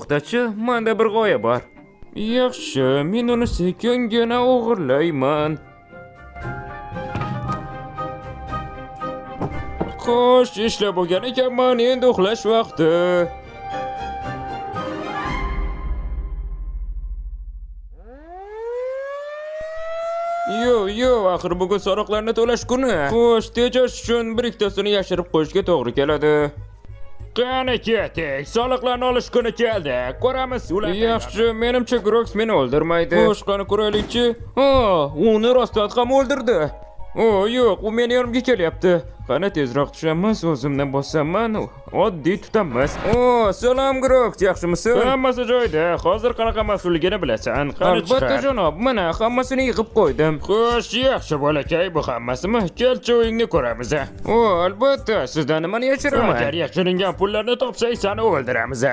to'xtachi, menda bir g'oya bor. Yaxshi, men uni sekingina o'g'irlayman. Xo'sh, ishlab bo'lgan ekanman, endi uxlash vaqti. Yo, axir bugun soliqlarni to'lash kuni. Xo'sh, tejash uchun bir ikkitasini yashirib qo'yishga to'g'ri keladi. Qani keting, soliqlarni olish kuni keldi. Ko'ramiz ular. Yaxshi, menimcha Grox meni o'ldirmaydi. Xo'sh, qani ko'raylikchi. Uni rostdan ham o'ldirdi. Yo'q, u meni yonimga kelyapti. Qani tezroq tushamiz, o'zimdan bossaman. Oddiy tutamiz. Salom Grox, yaxshimisiz? Hammasi joyida. Hozir qanaqa mas'ulligini bilasan. Qani chiqar. Albatta janob, mana hammasini yig'ib qo'ydim. Xo'sh, yaxshi bolakay, bu hammasimi? Kelchi o'yingni ko'ramiz. Albatta, sizdan nimani yashiraman? Agar yashiringan pullarni topsak, seni o'ldiramiz.